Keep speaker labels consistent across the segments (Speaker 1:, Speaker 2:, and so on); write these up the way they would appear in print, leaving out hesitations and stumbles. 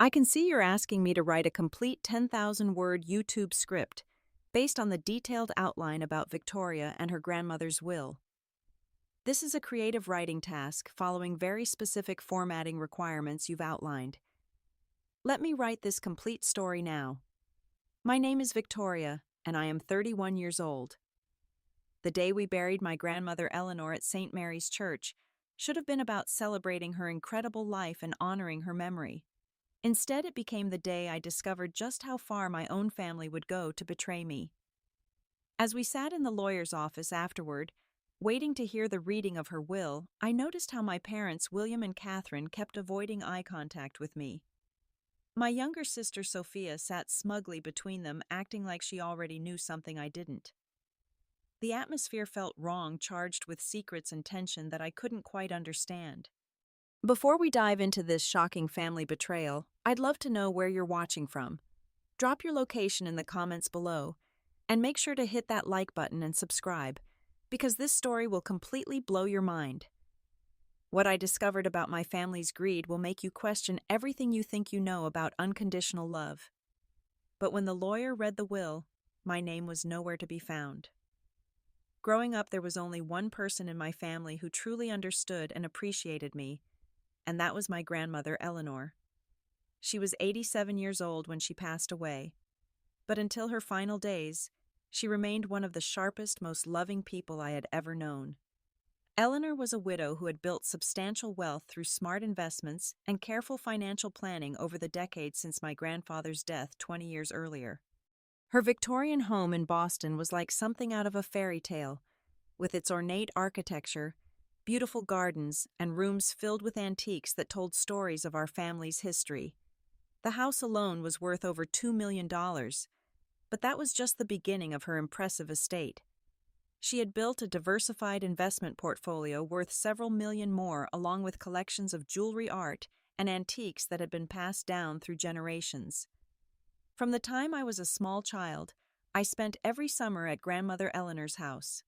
Speaker 1: I can see you're asking me to write a complete 10,000-word YouTube script based on the detailed outline about Victoria and her grandmother's will. This is a creative writing task following very specific formatting requirements you've outlined. Let me write this complete story now. My name is Victoria, and I am 31 years old. The day we buried my grandmother Eleanor at St. Mary's Church should have been about celebrating her incredible life and honoring her memory. Instead, it became the day I discovered just how far my own family would go to betray me. As we sat in the lawyer's office afterward, waiting to hear the reading of her will, I noticed how my parents, William and Catherine, kept avoiding eye contact with me. My younger sister Sophia sat smugly between them, acting like she already knew something I didn't. The atmosphere felt wrong, charged with secrets and tension that I couldn't quite understand. Before we dive into this shocking family betrayal, I'd love to know where you're watching from. Drop your location in the comments below, and make sure to hit that like button and subscribe, because this story will completely blow your mind. What I discovered about my family's greed will make you question everything you think you know about unconditional love. But when the lawyer read the will, my name was nowhere to be found. Growing up, there was only one person in my family who truly understood and appreciated me, and that was my grandmother, Eleanor. She was 87 years old when she passed away, but until her final days, she remained one of the sharpest, most loving people I had ever known. Eleanor was a widow who had built substantial wealth through smart investments and careful financial planning over the decades since my grandfather's death 20 years earlier. Her Victorian home in Boston was like something out of a fairy tale, with its ornate architecture, beautiful gardens, and rooms filled with antiques that told stories of our family's history. The house alone was worth over $2 million, but that was just the beginning of her impressive estate. She had built a diversified investment portfolio worth several million more, along with collections of jewelry, art, and antiques that had been passed down through generations. From the time I was a small child, I spent every summer at Grandmother Eleanor's house.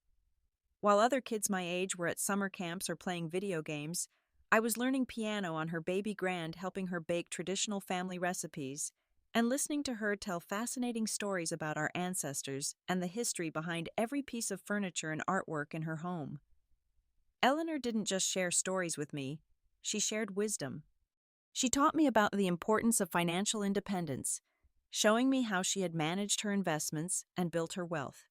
Speaker 1: While other kids my age were at summer camps or playing video games, I was learning piano on her baby grand, helping her bake traditional family recipes, and listening to her tell fascinating stories about our ancestors and the history behind every piece of furniture and artwork in her home. Eleanor didn't just share stories with me, she shared wisdom. She taught me about the importance of financial independence, showing me how she had managed her investments and built her wealth.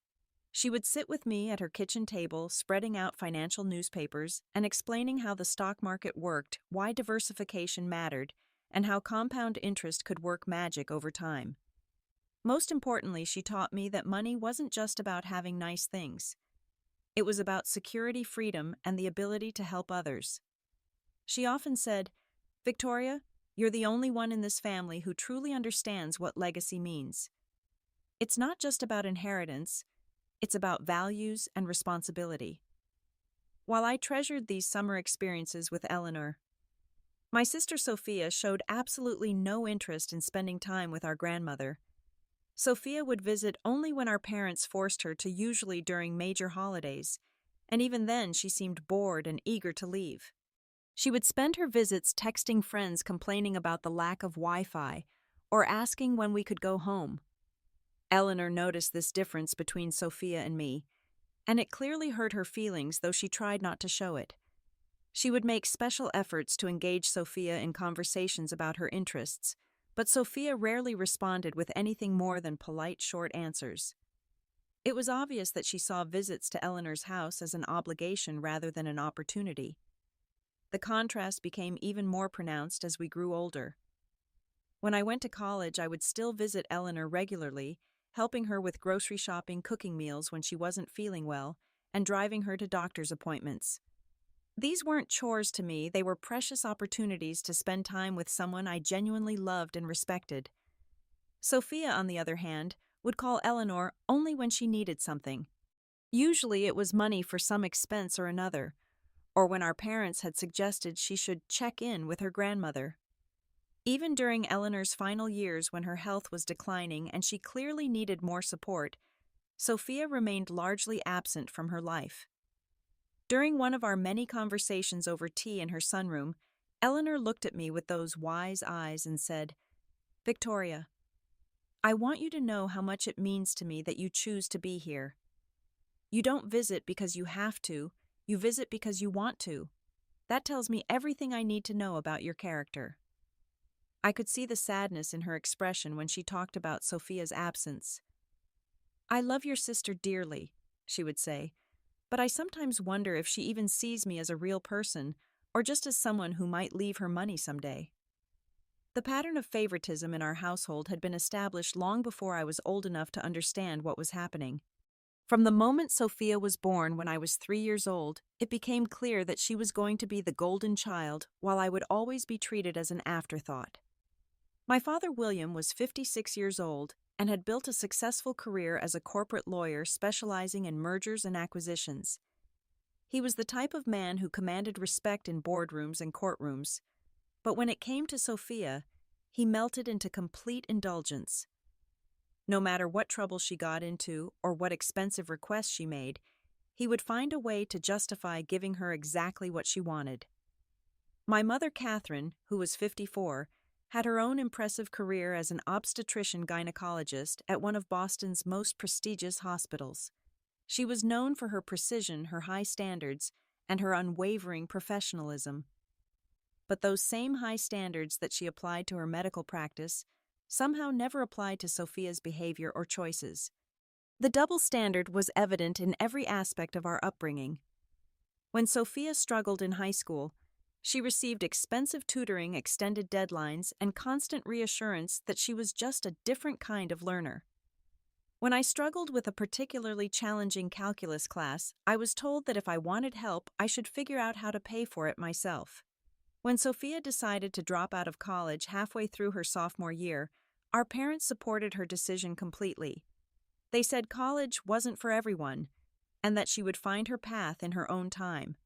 Speaker 1: She would sit with me at her kitchen table, spreading out financial newspapers and explaining how the stock market worked, why diversification mattered, and how compound interest could work magic over time. Most importantly, she taught me that money wasn't just about having nice things. It was about security, freedom, and the ability to help others. She often said, "Victoria, you're the only one in this family who truly understands what legacy means. It's not just about inheritance, it's about values and responsibility." While I treasured these summer experiences with Eleanor, my sister Sophia showed absolutely no interest in spending time with our grandmother. Sophia would visit only when our parents forced her to, usually during major holidays, and even then she seemed bored and eager to leave. She would spend her visits texting friends complaining about the lack of Wi-Fi or asking when we could go home. Eleanor noticed this difference between Sophia and me, and it clearly hurt her feelings, though she tried not to show it. She would make special efforts to engage Sophia in conversations about her interests, but Sophia rarely responded with anything more than polite, short answers. It was obvious that she saw visits to Eleanor's house as an obligation rather than an opportunity. The contrast became even more pronounced as we grew older. When I went to college, I would still visit Eleanor regularly, helping her with grocery shopping, cooking meals when she wasn't feeling well, and driving her to doctor's appointments. These weren't chores to me, they were precious opportunities to spend time with someone I genuinely loved and respected. Sophia, on the other hand, would call Eleanor only when she needed something. Usually it was money for some expense or another, or when our parents had suggested she should check in with her grandmother. Even during Eleanor's final years, when her health was declining and she clearly needed more support, Sophia remained largely absent from her life. During one of our many conversations over tea in her sunroom, Eleanor looked at me with those wise eyes and said, Victoria, I want you to know how much it means to me that you choose to be here. You don't visit because you have to, you visit because you want to. That tells me everything I need to know about your character. I could see the sadness in her expression when she talked about Sophia's absence. I love your sister dearly, she would say, but I sometimes wonder if she even sees me as a real person or just as someone who might leave her money someday. The pattern of favoritism in our household had been established long before I was old enough to understand what was happening. From the moment Sophia was born when I was 3 years old, it became clear that she was going to be the golden child, while I would always be treated as an afterthought. My father William was 56 years old and had built a successful career as a corporate lawyer specializing in mergers and acquisitions. He was the type of man who commanded respect in boardrooms and courtrooms, but when it came to Sophia, he melted into complete indulgence. No matter what trouble she got into or what expensive requests she made, he would find a way to justify giving her exactly what she wanted. My mother Catherine, who was 54, had her own impressive career as an obstetrician-gynecologist at one of Boston's most prestigious hospitals. She was known for her precision, her high standards, and her unwavering professionalism. But those same high standards that she applied to her medical practice somehow never applied to Sophia's behavior or choices. The double standard was evident in every aspect of our upbringing. When Sophia struggled in high school, she received expensive tutoring, extended deadlines, and constant reassurance that she was just a different kind of learner. When I struggled with a particularly challenging calculus class, I was told that if I wanted help, I should figure out how to pay for it myself. When Sophia decided to drop out of college halfway through her sophomore year, our parents supported her decision completely. They said college wasn't for everyone, and that she would find her path in her own time.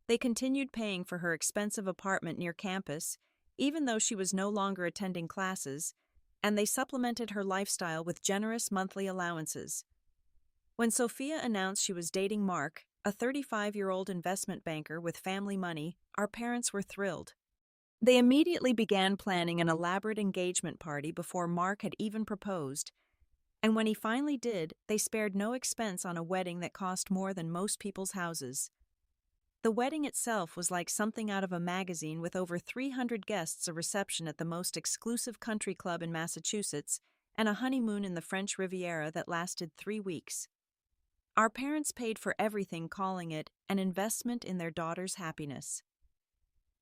Speaker 1: They continued paying for her expensive apartment near campus, even though she was no longer attending classes, and they supplemented her lifestyle with generous monthly allowances. When Sophia announced she was dating Mark, a 35-year-old investment banker with family money, our parents were thrilled. They immediately began planning an elaborate engagement party before Mark had even proposed, and when he finally did, they spared no expense on a wedding that cost more than most people's houses. The wedding itself was like something out of a magazine, with over 300 guests, a reception at the most exclusive country club in Massachusetts, and a honeymoon in the French Riviera that lasted 3 weeks. Our parents paid for everything, calling it an investment in their daughter's happiness.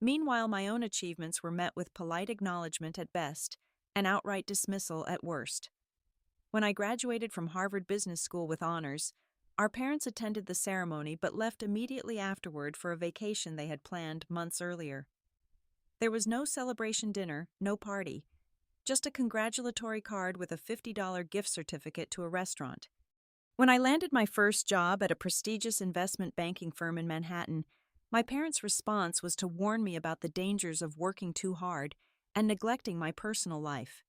Speaker 1: Meanwhile, my own achievements were met with polite acknowledgement at best and outright dismissal at worst. When I graduated from Harvard Business School with honors, our parents attended the ceremony but left immediately afterward for a vacation they had planned months earlier. There was no celebration dinner, no party, just a congratulatory card with a $50 gift certificate to a restaurant. When I landed my first job at a prestigious investment banking firm in Manhattan, my parents' response was to warn me about the dangers of working too hard and neglecting my personal life.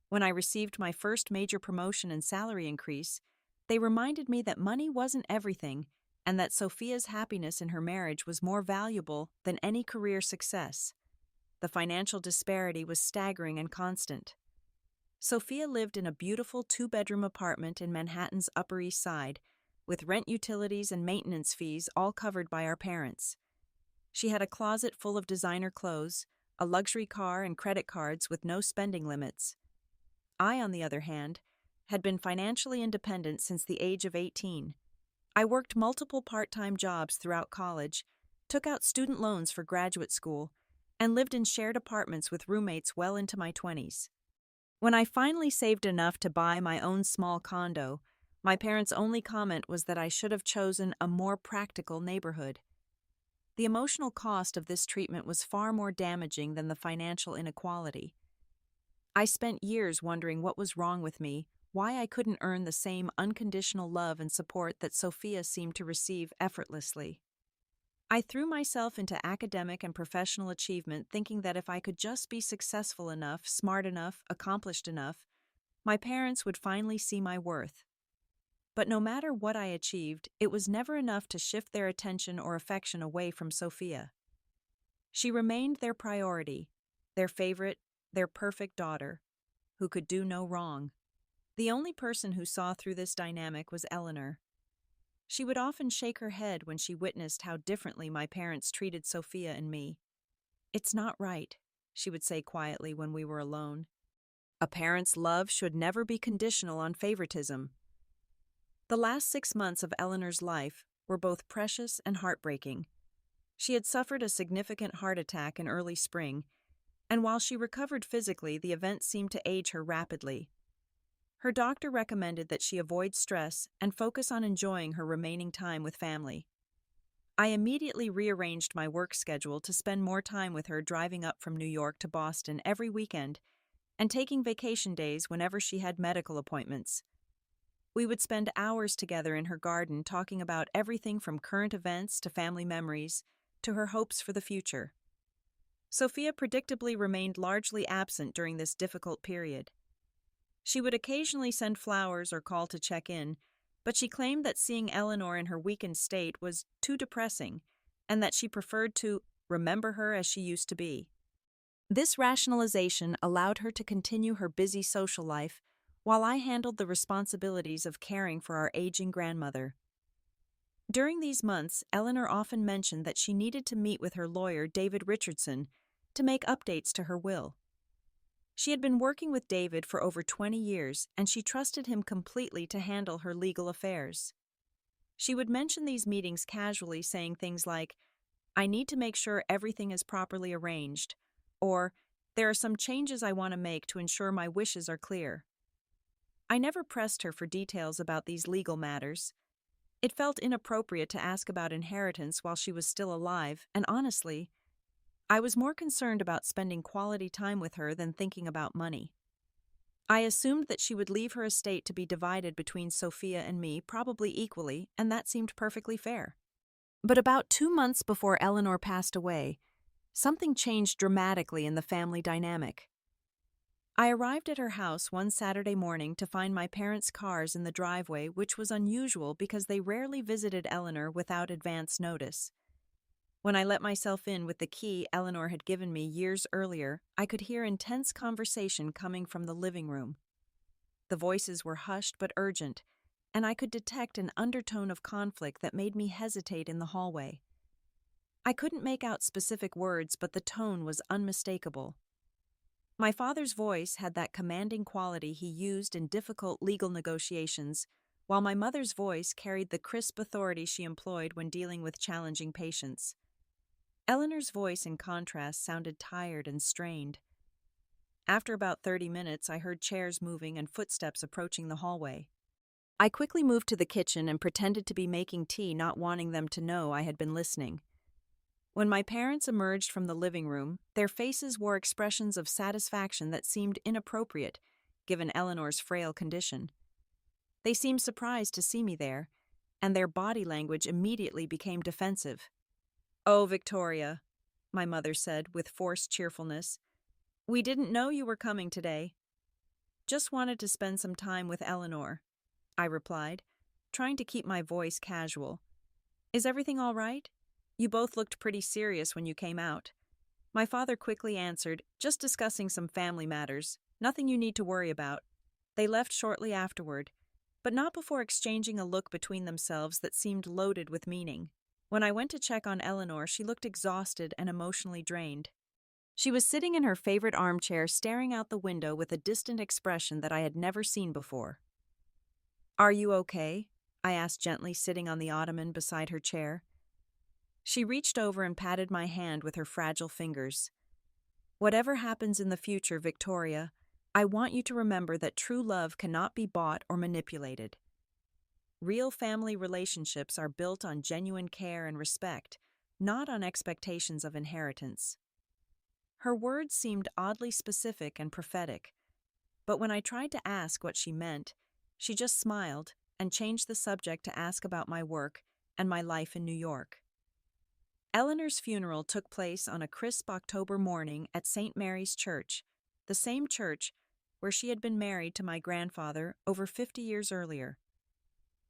Speaker 1: When I received my first major promotion and salary increase, they reminded me that money wasn't everything and that Sophia's happiness in her marriage was more valuable than any career success. The financial disparity was staggering and constant. Sophia lived in a beautiful 2-bedroom apartment in Manhattan's Upper East Side, with rent, utilities, and maintenance fees all covered by our parents. She had a closet full of designer clothes, a luxury car, and credit cards with no spending limits. I, on the other hand, had been financially independent since the age of 18. I worked multiple part-time jobs throughout college, took out student loans for graduate school, and lived in shared apartments with roommates well into my 20s. When I finally saved enough to buy my own small condo, my parents' only comment was that I should have chosen a more practical neighborhood. The emotional cost of this treatment was far more damaging than the financial inequality. I spent years wondering what was wrong with me, why I couldn't earn the same unconditional love and support that Sophia seemed to receive effortlessly. I threw myself into academic and professional achievement, thinking that if I could just be successful enough, smart enough, accomplished enough, my parents would finally see my worth. But no matter what I achieved, it was never enough to shift their attention or affection away from Sophia. She remained their priority, their favorite, their perfect daughter, who could do no wrong. The only person who saw through this dynamic was Eleanor. She would often shake her head when she witnessed how differently my parents treated Sophia and me. "It's not right," she would say quietly when we were alone. "A parent's love should never be conditional on favoritism." The last 6 months of Eleanor's life were both precious and heartbreaking. She had suffered a significant heart attack in early spring, and while she recovered physically, the event seemed to age her rapidly. Her doctor recommended that she avoid stress and focus on enjoying her remaining time with family. I immediately rearranged my work schedule to spend more time with her, driving up from New York to Boston every weekend and taking vacation days whenever she had medical appointments. We would spend hours together in her garden talking about everything from current events to family memories to her hopes for the future. Sophia predictably remained largely absent during this difficult period. She would occasionally send flowers or call to check in, but she claimed that seeing Eleanor in her weakened state was too depressing and that she preferred to remember her as she used to be. This rationalization allowed her to continue her busy social life while I handled the responsibilities of caring for our aging grandmother. During these months, Eleanor often mentioned that she needed to meet with her lawyer, David Richardson, to make updates to her will. She had been working with David for over 20 years, and she trusted him completely to handle her legal affairs. She would mention these meetings casually, saying things like, "I need to make sure everything is properly arranged," or "There are some changes I want to make to ensure my wishes are clear." I never pressed her for details about these legal matters. It felt inappropriate to ask about inheritance while she was still alive, and honestly, I was more concerned about spending quality time with her than thinking about money. I assumed that she would leave her estate to be divided between Sophia and me, probably equally, and that seemed perfectly fair. But about 2 months before Eleanor passed away, something changed dramatically in the family dynamic. I arrived at her house one Saturday morning to find my parents' cars in the driveway, which was unusual because they rarely visited Eleanor without advance notice. When I let myself in with the key Eleanor had given me years earlier, I could hear intense conversation coming from the living room. The voices were hushed but urgent, and I could detect an undertone of conflict that made me hesitate in the hallway. I couldn't make out specific words, but the tone was unmistakable. My father's voice had that commanding quality he used in difficult legal negotiations, while my mother's voice carried the crisp authority she employed when dealing with challenging patients. Eleanor's voice, in contrast, sounded tired and strained. After about 30 minutes, I heard chairs moving and footsteps approaching the hallway. I quickly moved to the kitchen and pretended to be making tea, not wanting them to know I had been listening. When my parents emerged from the living room, their faces wore expressions of satisfaction that seemed inappropriate, given Eleanor's frail condition. They seemed surprised to see me there, and their body language immediately became defensive. "Oh, Victoria," my mother said with forced cheerfulness, "we didn't know you were coming today." "Just wanted to spend some time with Eleanor," I replied, trying to keep my voice casual. "Is everything all right? You both looked pretty serious when you came out." My father quickly answered, "Just discussing some family matters. Nothing you need to worry about." They left shortly afterward, but not before exchanging a look between themselves that seemed loaded with meaning. When I went to check on Eleanor, she looked exhausted and emotionally drained. She was sitting in her favorite armchair, staring out the window with a distant expression that I had never seen before. "Are you okay?" I asked gently, sitting on the ottoman beside her chair. She reached over and patted my hand with her fragile fingers. "Whatever happens in the future, Victoria, I want you to remember that true love cannot be bought or manipulated. Real family relationships are built on genuine care and respect, not on expectations of inheritance." Her words seemed oddly specific and prophetic, but when I tried to ask what she meant, she just smiled and changed the subject to ask about my work and my life in New York. Eleanor's funeral took place on a crisp October morning at St. Mary's Church, the same church where she had been married to my grandfather over 50 years earlier.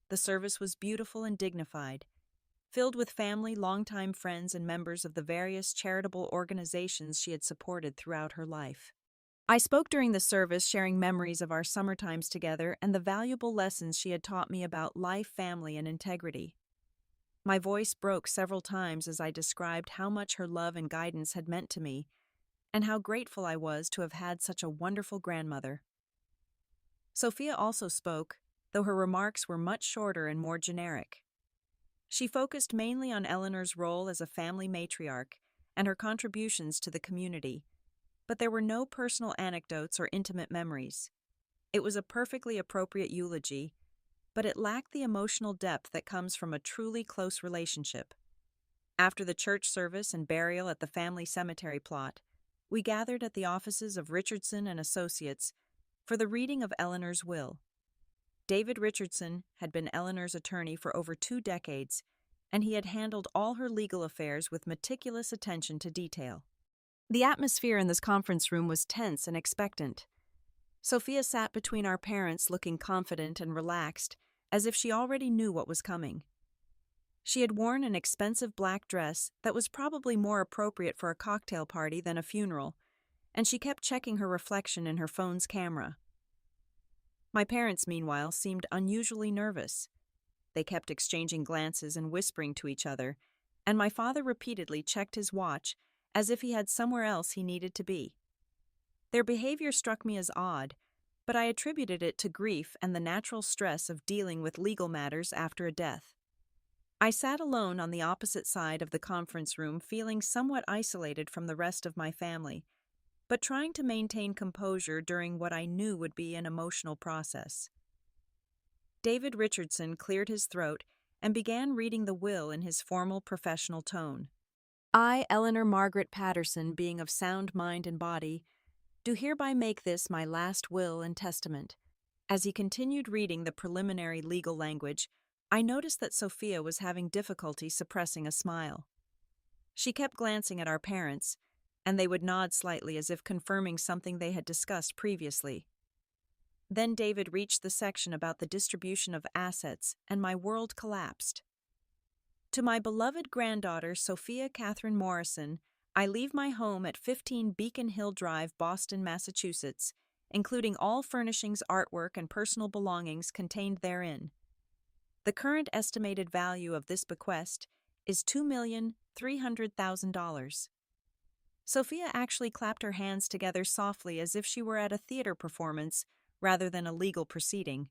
Speaker 1: The service was beautiful and dignified, filled with family, longtime friends, and members of the various charitable organizations she had supported throughout her life. I spoke during the service, sharing memories of our summer times together and the valuable lessons she had taught me about life, family, and integrity. My voice broke several times as I described how much her love and guidance had meant to me, and how grateful I was to have had such a wonderful grandmother. Sophia also spoke, though her remarks were much shorter and more generic. She focused mainly on Eleanor's role as a family matriarch and her contributions to the community, but there were no personal anecdotes or intimate memories. It was a perfectly appropriate eulogy, but it lacked the emotional depth that comes from a truly close relationship. After the church service and burial at the family cemetery plot, we gathered at the offices of Richardson and Associates for the reading of Eleanor's will. David Richardson had been Eleanor's attorney for over 2 decades, and he had handled all her legal affairs with meticulous attention to detail. The atmosphere in this conference room was tense and expectant. Sophia sat between our parents, looking confident and relaxed, as if she already knew what was coming. She had worn an expensive black dress that was probably more appropriate for a cocktail party than a funeral, and she kept checking her reflection in her phone's camera. My parents, meanwhile, seemed unusually nervous. They kept exchanging glances and whispering to each other, and my father repeatedly checked his watch as if he had somewhere else he needed to be. Their behavior struck me as odd, but I attributed it to grief and the natural stress of dealing with legal matters after a death. I sat alone on the opposite side of the conference room, feeling somewhat isolated from the rest of my family, but trying to maintain composure during what I knew would be an emotional process. David Richardson cleared his throat and began reading the will in his formal professional tone. I, Eleanor Margaret Patterson, being of sound mind and body, do hereby make this my last will and testament. As he continued reading the preliminary legal language, I noticed that Sophia was having difficulty suppressing a smile. She kept glancing at our parents, and they would nod slightly as if confirming something they had discussed previously. Then David reached the section about the distribution of assets, and my world collapsed. To my beloved granddaughter, Sophia Catherine Morrison, I leave my home at 15 Beacon Hill Drive, Boston, Massachusetts, including all furnishings, artwork, and personal belongings contained therein. The current estimated value of this bequest is $2,300,000. Sophia actually clapped her hands together softly as if she were at a theater performance rather than a legal proceeding.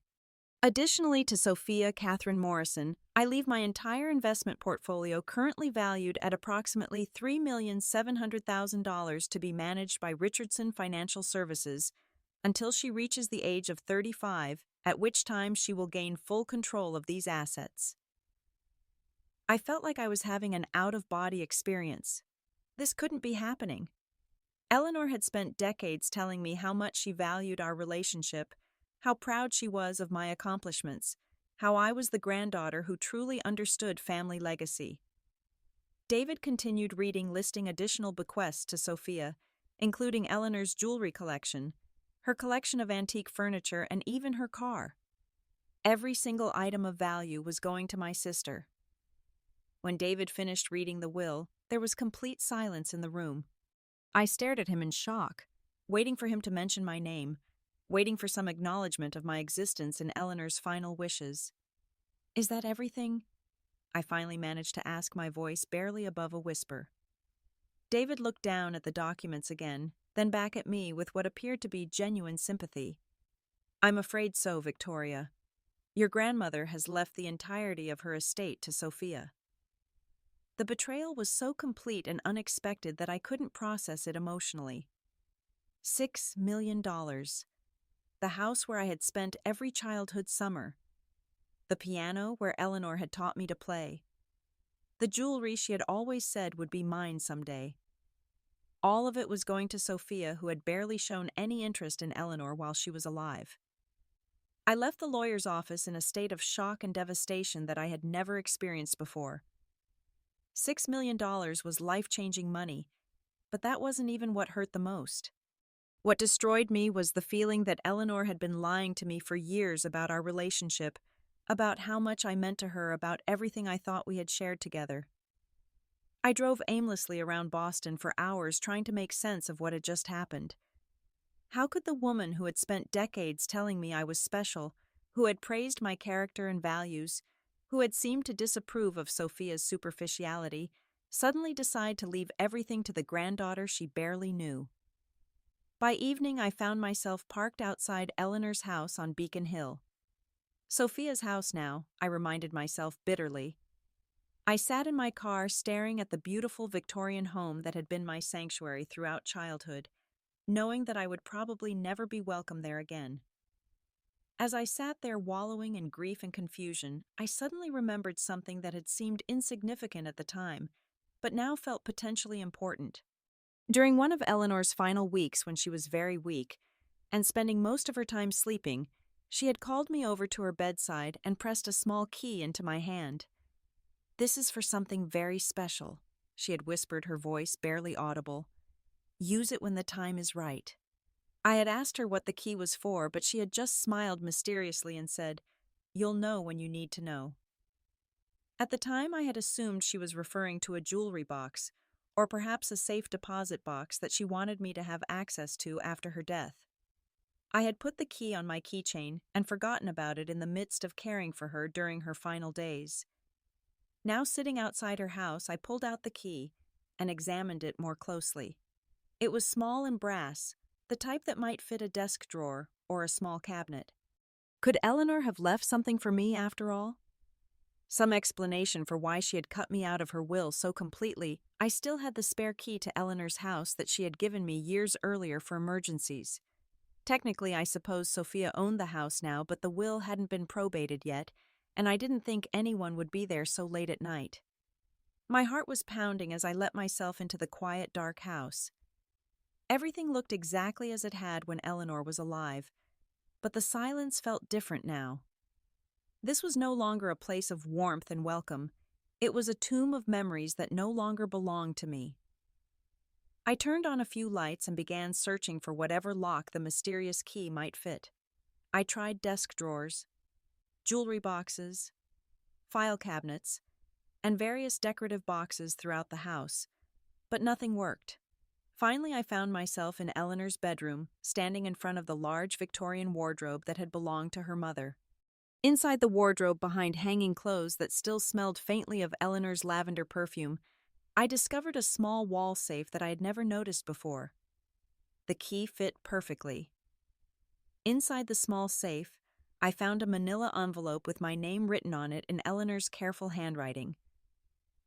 Speaker 1: Additionally to Sophia Catherine Morrison, I leave my entire investment portfolio currently valued at approximately $3,700,000 to be managed by Richardson Financial Services until she reaches the age of 35, at which time she will gain full control of these assets. I felt like I was having an out-of-body experience. This couldn't be happening. Eleanor had spent decades telling me how much she valued our relationship, how proud she was of my accomplishments, how I was the granddaughter who truly understood family legacy. David continued reading, listing additional bequests to Sophia, including Eleanor's jewelry collection, her collection of antique furniture, and even her car. Every single item of value was going to my sister. When David finished reading the will, there was complete silence in the room. I stared at him in shock, waiting for him to mention my name, waiting for some acknowledgement of my existence in Eleanor's final wishes. "Is that everything?" I finally managed to ask, my voice barely above a whisper. David looked down at the documents again, then back at me with what appeared to be genuine sympathy. "I'm afraid so, Victoria. Your grandmother has left the entirety of her estate to Sophia." The betrayal was so complete and unexpected that I couldn't process it emotionally. $6 million. The house where I had spent every childhood summer. The piano where Eleanor had taught me to play. The jewelry she had always said would be mine someday. All of it was going to Sophia, who had barely shown any interest in Eleanor while she was alive. I left the lawyer's office in a state of shock and devastation that I had never experienced before. $6 million was life-changing money, but that wasn't even what hurt the most. What destroyed me was the feeling that Eleanor had been lying to me for years about our relationship, about how much I meant to her, about everything I thought we had shared together. I drove aimlessly around Boston for hours trying to make sense of what had just happened. How could the woman who had spent decades telling me I was special, who had praised my character and values, who had seemed to disapprove of Sophia's superficiality, suddenly decide to leave everything to the granddaughter she barely knew? By evening, I found myself parked outside Eleanor's house on Beacon Hill. Sophia's house now, I reminded myself bitterly. I sat in my car staring at the beautiful Victorian home that had been my sanctuary throughout childhood, knowing that I would probably never be welcome there again. As I sat there wallowing in grief and confusion, I suddenly remembered something that had seemed insignificant at the time, but now felt potentially important. During one of Eleanor's final weeks when she was very weak, and spending most of her time sleeping, she had called me over to her bedside and pressed a small key into my hand. "This is for something very special," she had whispered, her voice barely audible. "Use it when the time is right." I had asked her what the key was for, but she had just smiled mysteriously and said, "You'll know when you need to know." At the time, I had assumed she was referring to a jewelry box, or perhaps a safe deposit box that she wanted me to have access to after her death. I had put the key on my keychain and forgotten about it in the midst of caring for her during her final days. Now sitting outside her house, I pulled out the key and examined it more closely. It was small and brass, the type that might fit a desk drawer or a small cabinet. Could Eleanor have left something for me after all? Some explanation for why she had cut me out of her will so completely. I still had the spare key to Eleanor's house that she had given me years earlier for emergencies. Technically, I suppose Sophia owned the house now, but the will hadn't been probated yet, and I didn't think anyone would be there so late at night. My heart was pounding as I let myself into the quiet, dark house. Everything looked exactly as it had when Eleanor was alive, but the silence felt different now. This was no longer a place of warmth and welcome. It was a tomb of memories that no longer belonged to me. I turned on a few lights and began searching for whatever lock the mysterious key might fit. I tried desk drawers, jewelry boxes, file cabinets, and various decorative boxes throughout the house, but nothing worked. Finally, I found myself in Eleanor's bedroom, standing in front of the large Victorian wardrobe that had belonged to her mother. Inside the wardrobe, behind hanging clothes that still smelled faintly of Eleanor's lavender perfume, I discovered a small wall safe that I had never noticed before. The key fit perfectly. Inside the small safe, I found a manila envelope with my name written on it in Eleanor's careful handwriting.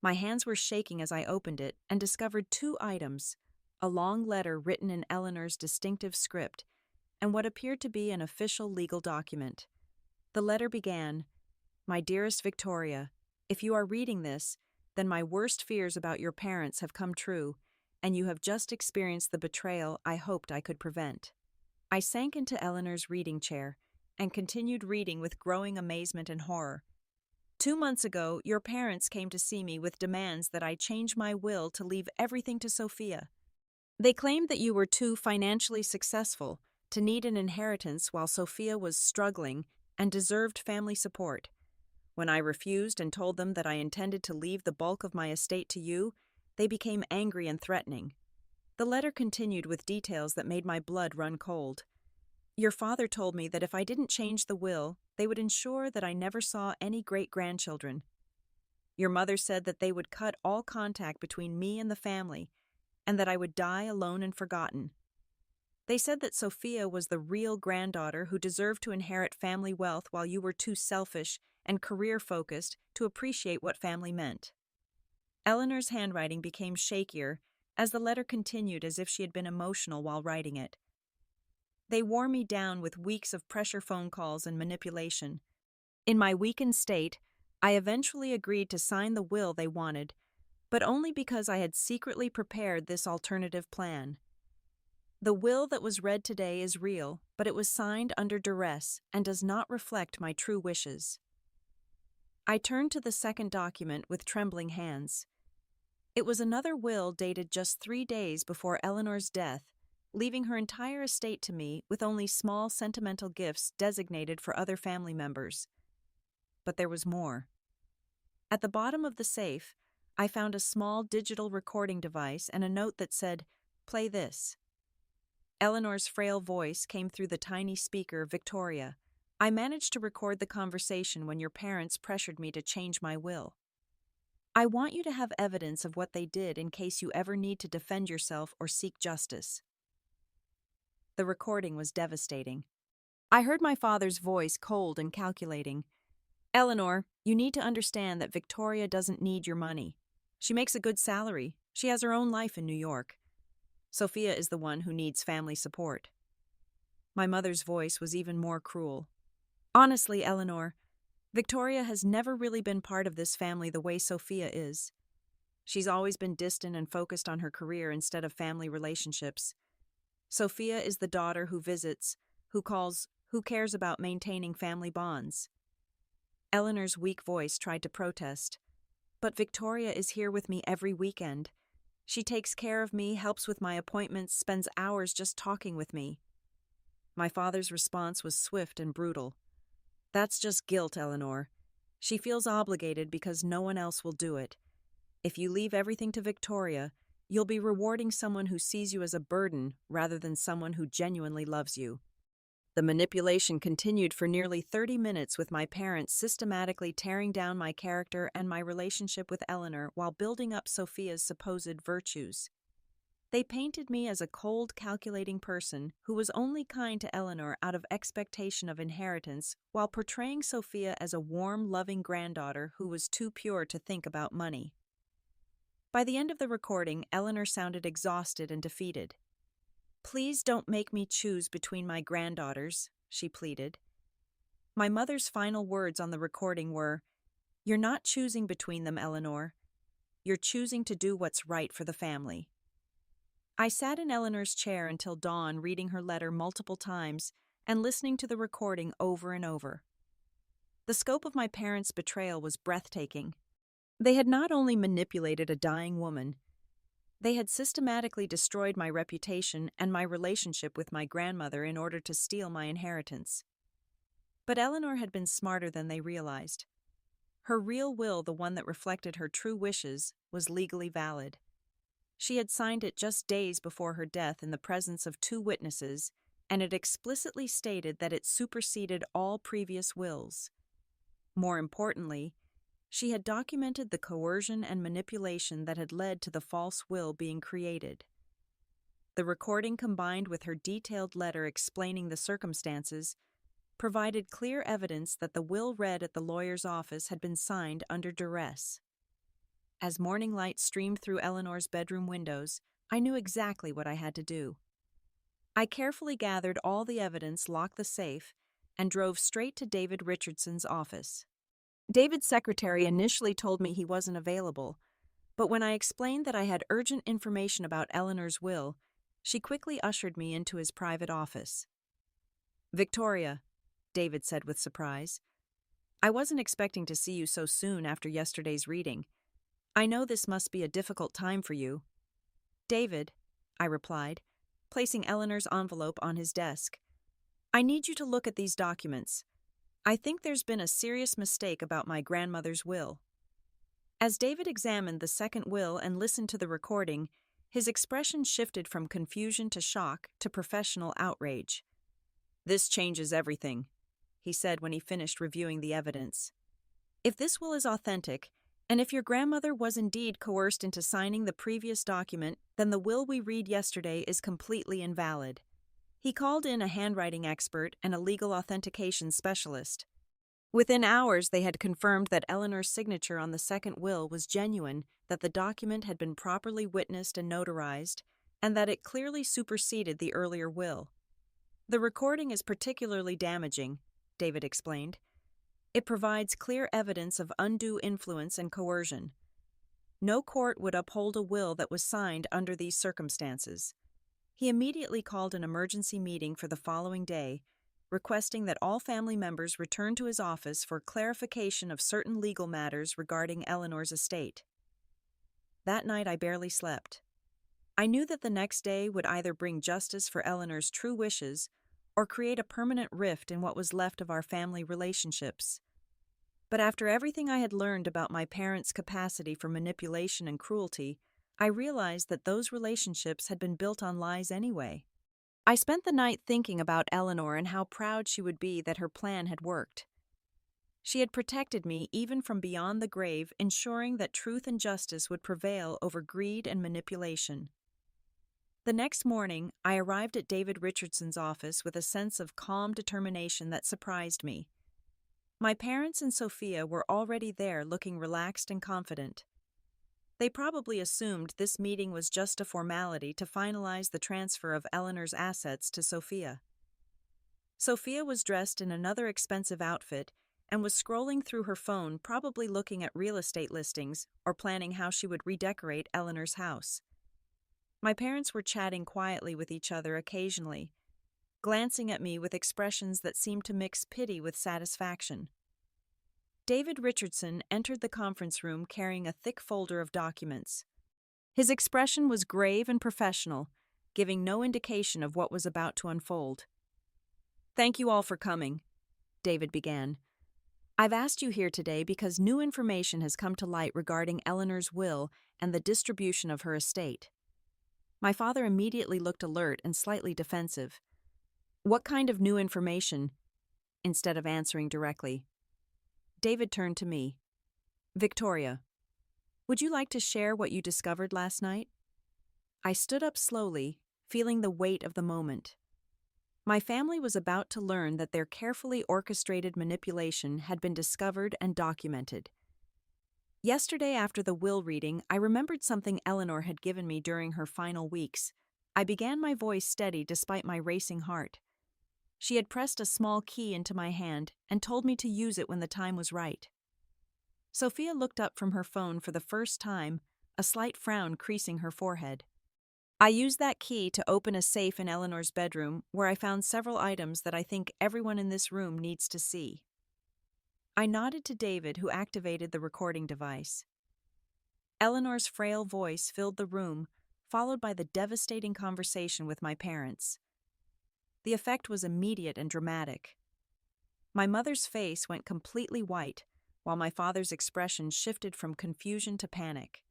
Speaker 1: My hands were shaking as I opened it and discovered two items: a long letter written in Eleanor's distinctive script, and what appeared to be an official legal document. The letter began, "My dearest Victoria, if you are reading this, then my worst fears about your parents have come true, and you have just experienced the betrayal I hoped I could prevent." I sank into Eleanor's reading chair and continued reading with growing amazement and horror. "2 months ago, your parents came to see me with demands that I change my will to leave everything to Sophia. They claimed that you were too financially successful to need an inheritance while Sophia was struggling and deserved family support. When I refused and told them that I intended to leave the bulk of my estate to you, they became angry and threatening." The letter continued with details that made my blood run cold. "Your father told me that if I didn't change the will, they would ensure that I never saw any great-grandchildren. Your mother said that they would cut all contact between me and the family, and that I would die alone and forgotten. They said that Sophia was the real granddaughter who deserved to inherit family wealth while you were too selfish and career-focused to appreciate what family meant." Eleanor's handwriting became shakier as the letter continued, as if she had been emotional while writing it. "They wore me down with weeks of pressure phone calls and manipulation. In my weakened state, I eventually agreed to sign the will they wanted, but only because I had secretly prepared this alternative plan. The will that was read today is real, but it was signed under duress and does not reflect my true wishes." I turned to the second document with trembling hands. It was another will dated just 3 days before Eleanor's death, leaving her entire estate to me with only small sentimental gifts designated for other family members. But there was more. At the bottom of the safe, I found a small digital recording device and a note that said, "Play this." Eleanor's frail voice came through the tiny speaker. Victoria, I managed to record the conversation when your parents pressured me to change my will. I want you to have evidence of what they did in case you ever need to defend yourself or seek justice. The recording was devastating. I heard my father's voice, cold and calculating. Eleanor, you need to understand that Victoria doesn't need your money. She makes a good salary. She has her own life in New York. Sophia is the one who needs family support. My mother's voice was even more cruel. Honestly, Eleanor, Victoria has never really been part of this family the way Sophia is. She's always been distant and focused on her career instead of family relationships. Sophia is the daughter who visits, who calls, who cares about maintaining family bonds. Eleanor's weak voice tried to protest. But Victoria is here with me every weekend. She takes care of me, helps with my appointments, spends hours just talking with me. My father's response was swift and brutal. That's just guilt, Eleanor. She feels obligated because no one else will do it. If you leave everything to Victoria, you'll be rewarding someone who sees you as a burden rather than someone who genuinely loves you. The manipulation continued for nearly 30 minutes, with my parents systematically tearing down my character and my relationship with Eleanor while building up Sophia's supposed virtues. They painted me as a cold, calculating person who was only kind to Eleanor out of expectation of inheritance, while portraying Sophia as a warm, loving granddaughter who was too pure to think about money. By the end of the recording, Eleanor sounded exhausted and defeated. Please don't make me choose between my granddaughters, she pleaded. My mother's final words on the recording were, You're not choosing between them, Eleanor. You're choosing to do what's right for the family. I sat in Eleanor's chair until dawn, reading her letter multiple times and listening to the recording over and over. The scope of my parents' betrayal was breathtaking. They had not only manipulated a dying woman, they had systematically destroyed my reputation and my relationship with my grandmother in order to steal my inheritance. But Eleanor had been smarter than they realized. Her real will, the one that reflected her true wishes, was legally valid. She had signed it just days before her death in the presence of 2 witnesses, and it explicitly stated that it superseded all previous wills. More importantly, she had documented the coercion and manipulation that had led to the false will being created. The recording, combined with her detailed letter explaining the circumstances, provided clear evidence that the will read at the lawyer's office had been signed under duress. As morning light streamed through Eleanor's bedroom windows, I knew exactly what I had to do. I carefully gathered all the evidence, locked the safe, and drove straight to David Richardson's office. David's secretary initially told me he wasn't available, but when I explained that I had urgent information about Eleanor's will, she quickly ushered me into his private office. Victoria, David said with surprise, I wasn't expecting to see you so soon after yesterday's reading. I know this must be a difficult time for you. David, I replied, placing Eleanor's envelope on his desk. I need you to look at these documents. I think there's been a serious mistake about my grandmother's will. As David examined the second will and listened to the recording, his expression shifted from confusion to shock to professional outrage. This changes everything, he said when he finished reviewing the evidence. If this will is authentic, and if your grandmother was indeed coerced into signing the previous document, then the will we read yesterday is completely invalid. He called in a handwriting expert and a legal authentication specialist. Within hours, they had confirmed that Eleanor's signature on the second will was genuine, that the document had been properly witnessed and notarized, and that it clearly superseded the earlier will. The recording is particularly damaging, David explained. It provides clear evidence of undue influence and coercion. No court would uphold a will that was signed under these circumstances. He immediately called an emergency meeting for the following day, requesting that all family members return to his office for clarification of certain legal matters regarding Eleanor's estate. That night I barely slept. I knew that the next day would either bring justice for Eleanor's true wishes or create a permanent rift in what was left of our family relationships. But after everything I had learned about my parents' capacity for manipulation and cruelty, I realized that those relationships had been built on lies anyway. I spent the night thinking about Eleanor and how proud she would be that her plan had worked. She had protected me even from beyond the grave, ensuring that truth and justice would prevail over greed and manipulation. The next morning, I arrived at David Richardson's office with a sense of calm determination that surprised me. My parents and Sophia were already there, looking relaxed and confident. They probably assumed this meeting was just a formality to finalize the transfer of Eleanor's assets to Sophia. Sophia was dressed in another expensive outfit and was scrolling through her phone, probably looking at real estate listings or planning how she would redecorate Eleanor's house. My parents were chatting quietly with each other occasionally, glancing at me with expressions that seemed to mix pity with satisfaction. David Richardson entered the conference room carrying a thick folder of documents. His expression was grave and professional, giving no indication of what was about to unfold. "Thank you all for coming," David began. "I've asked you here today because new information has come to light regarding Eleanor's will and the distribution of her estate." My father immediately looked alert and slightly defensive. "What kind of new information?" Instead of answering directly, David turned to me. "Victoria, would you like to share what you discovered last night?" I stood up slowly, feeling the weight of the moment. My family was about to learn that their carefully orchestrated manipulation had been discovered and documented. Yesterday, after the will reading, I remembered something Eleanor had given me during her final weeks. I began my voice steady despite my racing heart. She had pressed a small key into my hand and told me to use it when the time was right. Sophia looked up from her phone for the first time, a slight frown creasing her forehead. "I used that key to open a safe in Eleanor's bedroom where I found several items that I think everyone in this room needs to see." I nodded to David, who activated the recording device. Eleanor's frail voice filled the room, followed by the devastating conversation with my parents. The effect was immediate and dramatic. My mother's face went completely white, while my father's expression shifted from confusion to panic.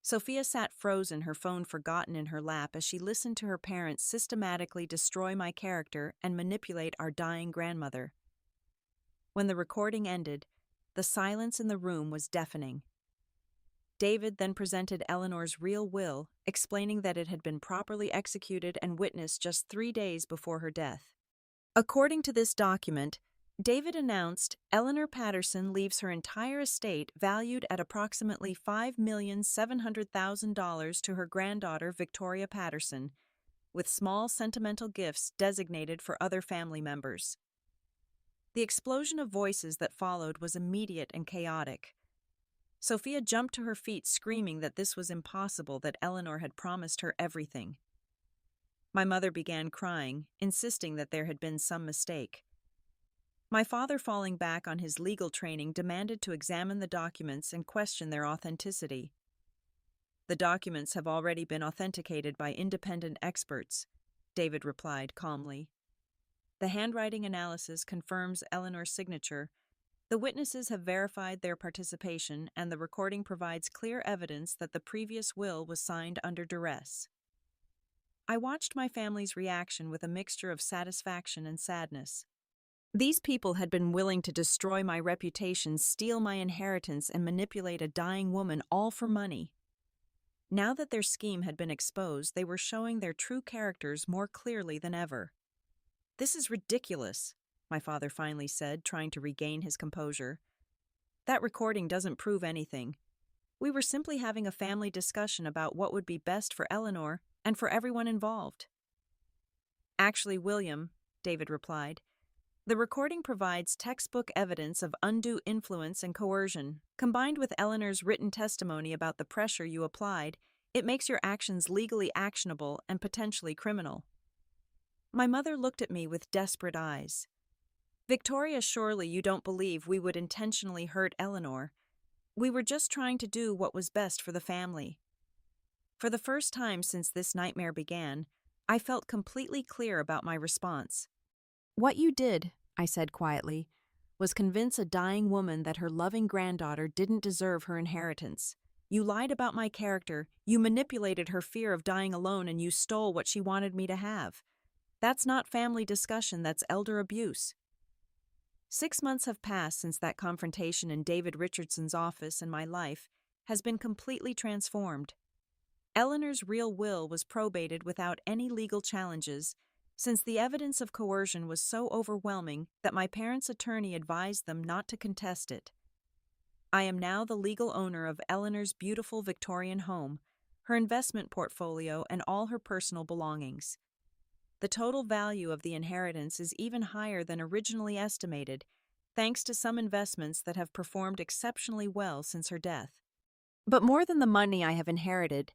Speaker 1: Sophia sat frozen, her phone forgotten in her lap, as she listened to her parents systematically destroy my character and manipulate our dying grandmother. When the recording ended, the silence in the room was deafening. David then presented Eleanor's real will, explaining that it had been properly executed and witnessed just 3 days before her death. According to this document, David announced Eleanor Patterson leaves her entire estate valued at approximately $5,700,000 to her granddaughter Victoria Patterson, with small sentimental gifts designated for other family members. The explosion of voices that followed was immediate and chaotic. Sophia jumped to her feet, screaming that this was impossible, that Eleanor had promised her everything. My mother began crying, insisting that there had been some mistake. My father, falling back on his legal training, demanded to examine the documents and question their authenticity. "The documents have already been authenticated by independent experts," David replied calmly. "The handwriting analysis confirms Eleanor's signature. The witnesses have verified their participation, and the recording provides clear evidence that the previous will was signed under duress." I watched my family's reaction with a mixture of satisfaction and sadness. These people had been willing to destroy my reputation, steal my inheritance, and manipulate a dying woman, all for money. Now that their scheme had been exposed, they were showing their true characters more clearly than ever. "This is ridiculous," my father finally said, trying to regain his composure. "That recording doesn't prove anything. We were simply having a family discussion about what would be best for Eleanor and for everyone involved." "Actually, William," David replied, "the recording provides textbook evidence of undue influence and coercion. Combined with Eleanor's written testimony about the pressure you applied, it makes your actions legally actionable and potentially criminal." My mother looked at me with desperate eyes. "Victoria, surely you don't believe we would intentionally hurt Eleanor. We were just trying to do what was best for the family." For the first time since this nightmare began, I felt completely clear about my response. "What you did," I said quietly, "was convince a dying woman that her loving granddaughter didn't deserve her inheritance. You lied about my character, you manipulated her fear of dying alone, and you stole what she wanted me to have. That's not family discussion, that's elder abuse. 6 months have passed since that confrontation in David Richardson's office, and my life has been completely transformed. Eleanor's real will was probated without any legal challenges, since the evidence of coercion was so overwhelming that my parents' attorney advised them not to contest it. I am now the legal owner of Eleanor's beautiful Victorian home, her investment portfolio, and all her personal belongings. The total value of the inheritance is even higher than originally estimated, thanks to some investments that have performed exceptionally well since her death. But more than the money I have inherited,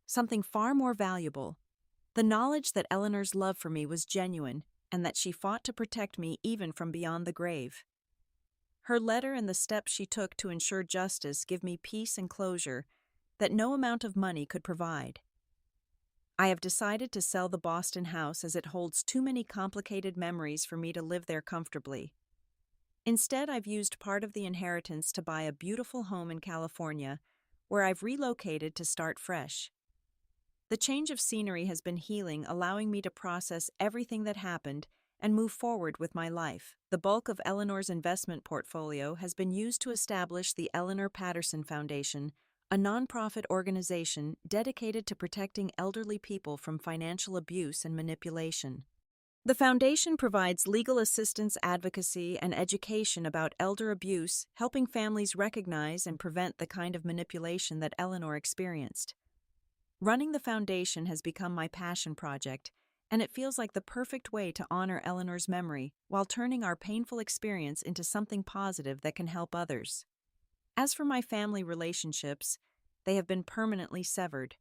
Speaker 1: something far more valuable, the knowledge that Eleanor's love for me was genuine and that she fought to protect me even from beyond the grave. Her letter and the steps she took to ensure justice give me peace and closure that no amount of money could provide. I have decided to sell the Boston house as it holds too many complicated memories for me to live there comfortably. Instead, I've used part of the inheritance to buy a beautiful home in California, where I've relocated to start fresh. The change of scenery has been healing, allowing me to process everything that happened and move forward with my life. The bulk of Eleanor's investment portfolio has been used to establish the Eleanor Patterson Foundation, a nonprofit organization dedicated to protecting elderly people from financial abuse and manipulation. The foundation provides legal assistance, advocacy, and education about elder abuse, helping families recognize and prevent the kind of manipulation that Eleanor experienced. Running the foundation has become my passion project, and it feels like the perfect way to honor Eleanor's memory while turning our painful experience into something positive that can help others. As for my family relationships, they have been permanently severed.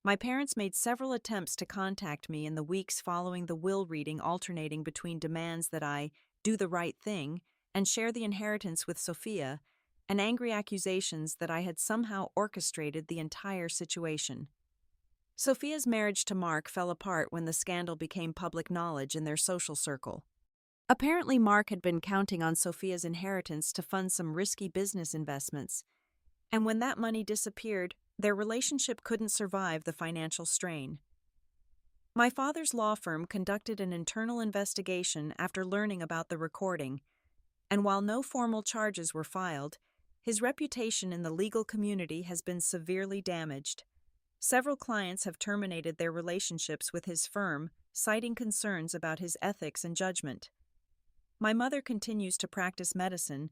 Speaker 1: My parents made several attempts to contact me in the weeks following the will reading, alternating between demands that I do the right thing and share the inheritance with Sophia, and angry accusations that I had somehow orchestrated the entire situation. Sophia's marriage to Mark fell apart when the scandal became public knowledge in their social circle. Apparently, Mark had been counting on Sophia's inheritance to fund some risky business investments, and when that money disappeared, their relationship couldn't survive the financial strain. My father's law firm conducted an internal investigation after learning about the recording, and while no formal charges were filed, his reputation in the legal community has been severely damaged. Several clients have terminated their relationships with his firm, citing concerns about his ethics and judgment. My mother continues to practice medicine,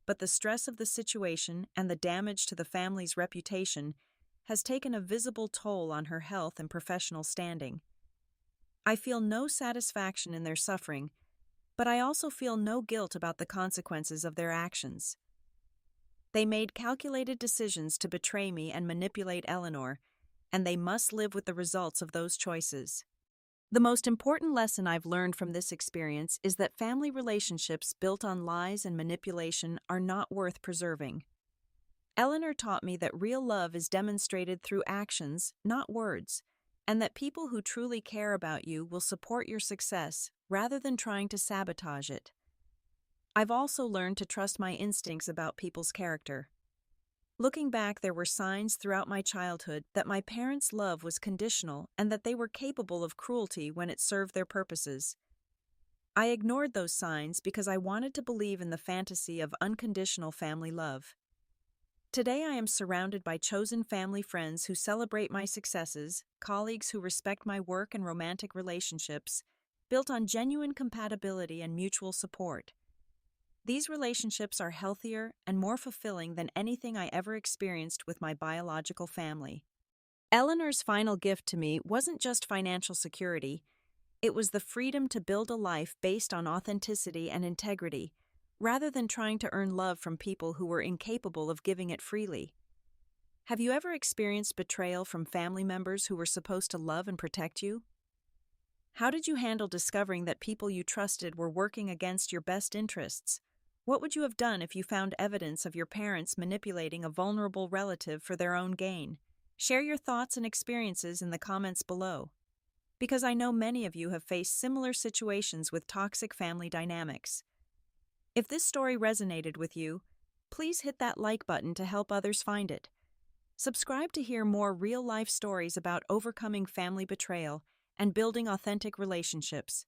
Speaker 1: but the stress of the situation and the damage to the family's reputation has taken a visible toll on her health and professional standing. I feel no satisfaction in their suffering, but I also feel no guilt about the consequences of their actions. They made calculated decisions to betray me and manipulate Eleanor, and they must live with the results of those choices. The most important lesson I've learned from this experience is that family relationships built on lies and manipulation are not worth preserving. Eleanor taught me that real love is demonstrated through actions, not words, and that people who truly care about you will support your success rather than trying to sabotage it. I've also learned to trust my instincts about people's character. Looking back, there were signs throughout my childhood that my parents' love was conditional and that they were capable of cruelty when it served their purposes. I ignored those signs because I wanted to believe in the fantasy of unconditional family love. Today I am surrounded by chosen family friends who celebrate my successes, colleagues who respect my work, and romantic relationships built on genuine compatibility and mutual support. These relationships are healthier and more fulfilling than anything I ever experienced with my biological family. Eleanor's final gift to me wasn't just financial security, it was the freedom to build a life based on authenticity and integrity, rather than trying to earn love from people who were incapable of giving it freely. Have you ever experienced betrayal from family members who were supposed to love and protect you? How did you handle discovering that people you trusted were working against your best interests? What would you have done if you found evidence of your parents manipulating a vulnerable relative for their own gain? Share your thoughts and experiences in the comments below, because I know many of you have faced similar situations with toxic family dynamics. If this story resonated with you, please hit that like button to help others find it. Subscribe to hear more real-life stories about overcoming family betrayal, and building authentic relationships.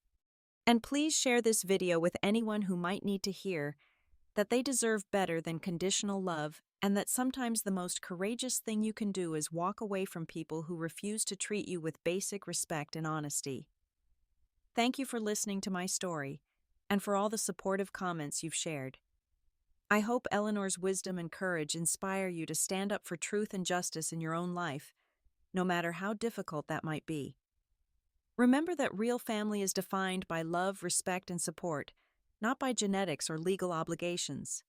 Speaker 1: And please share this video with anyone who might need to hear that they deserve better than conditional love, and that sometimes the most courageous thing you can do is walk away from people who refuse to treat you with basic respect and honesty. Thank you for listening to my story, and for all the supportive comments you've shared. I hope Eleanor's wisdom and courage inspire you to stand up for truth and justice in your own life, no matter how difficult that might be. Remember that real family is defined by love, respect, and support, not by genetics or legal obligations.